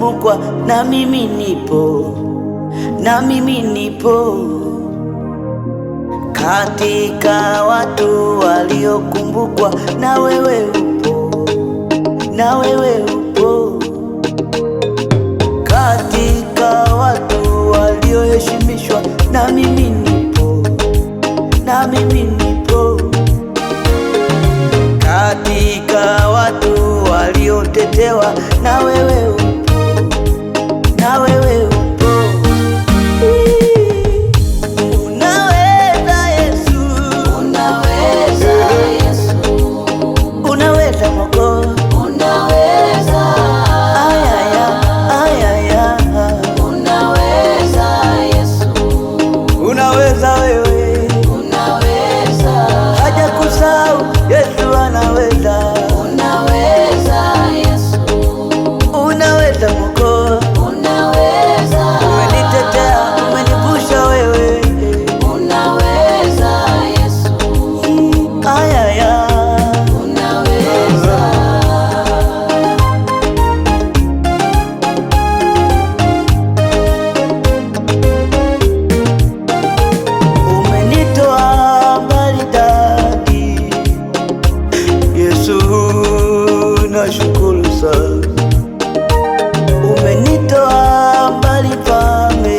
waliokumbukwa, na mimi nipo katika watu waliokumbukwa, na wewe upo katika watu walioheshimishwa, na mimi nipo katika watu waliotetewa, na wewe upo. Unaweza Yesu, unaweza Mwokozi, unaweza Yesu, unaweza wewe, hajakusahau Yesu, unaweza Yesu, unaweza Mwokozi, umenitetea, umenivusha wewe, unaweza Yesu, umenitoa mbali dadi Yesu, nashukuru sana. Umenitoa mbali pame,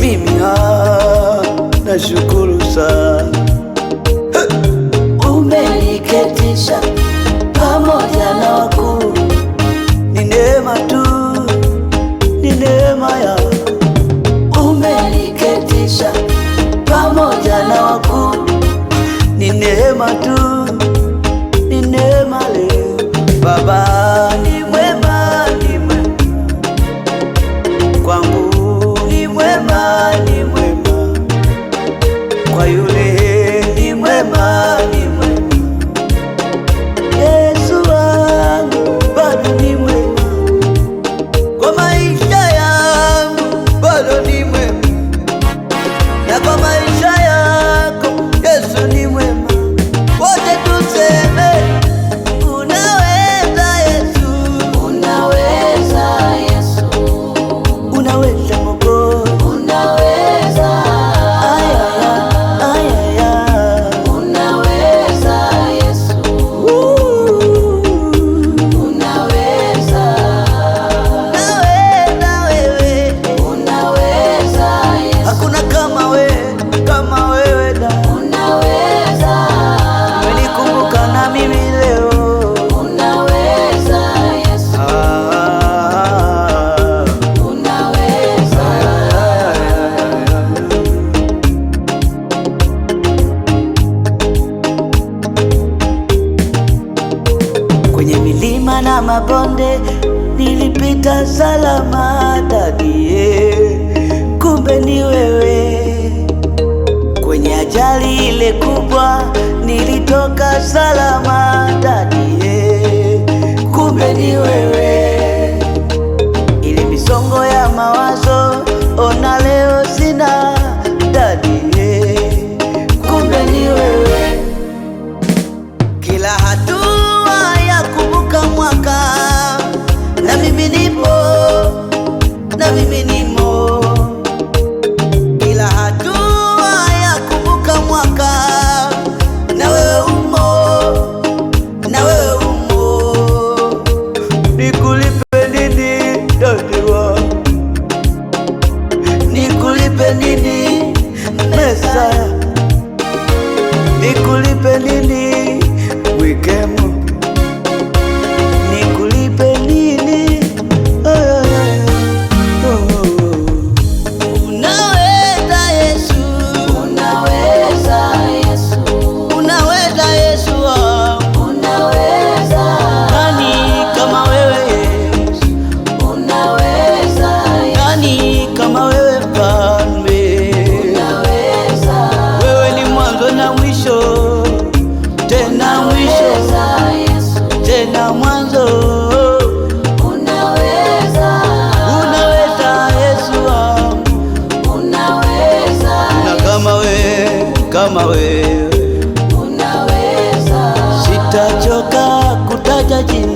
mimi nashukuru sana. Umeniketisha pamoja na wakuu, ni neema tu, ni neema ya. Umeniketisha pamoja na wakuu, ni neema tu, ni neema leo. Baba ni mwema, kwangu ni mwema, kwa yule ni mwema, Yesu wangu bado ni mwema, kwa maisha yangu bado ni mwema, na kwa maisha yako Yesu ni mwema. Wote tuseme unaweza Yesu, unaweza Mwokozi, unaweza Yesu, unaweza wewe, hakuna kama wewe da, umenikumbuka na mimi leo, unaweza Yesu, kwenye milima na mabonde nilipita salama dadie, kumbe ni wewe. Kwenye ajali ile kubwa nilitoka salama dadie, kumbe ni wewe. Ile misongo ya mawazo ona leo sina dadie, kumbe ni wewe. Kila hatua ya kuvuka mwaka, na mimi nimo, kila hatua ya kuvuka mwaka, na wewe umo, nikulipe nini dadiwa, nikulipe nini Mesaya, nikulipe nini Wikemo, nikulipe nini? Unaweza Yesu, unaweza Yesu, nani kama wewe Yesu, nani kama wewe Mfalme, wewe ni mwanzo na mwisho, tena mwisho tena mwanzo, unaweza Yesu wangu, na kama wewe sitachoka kutaja jina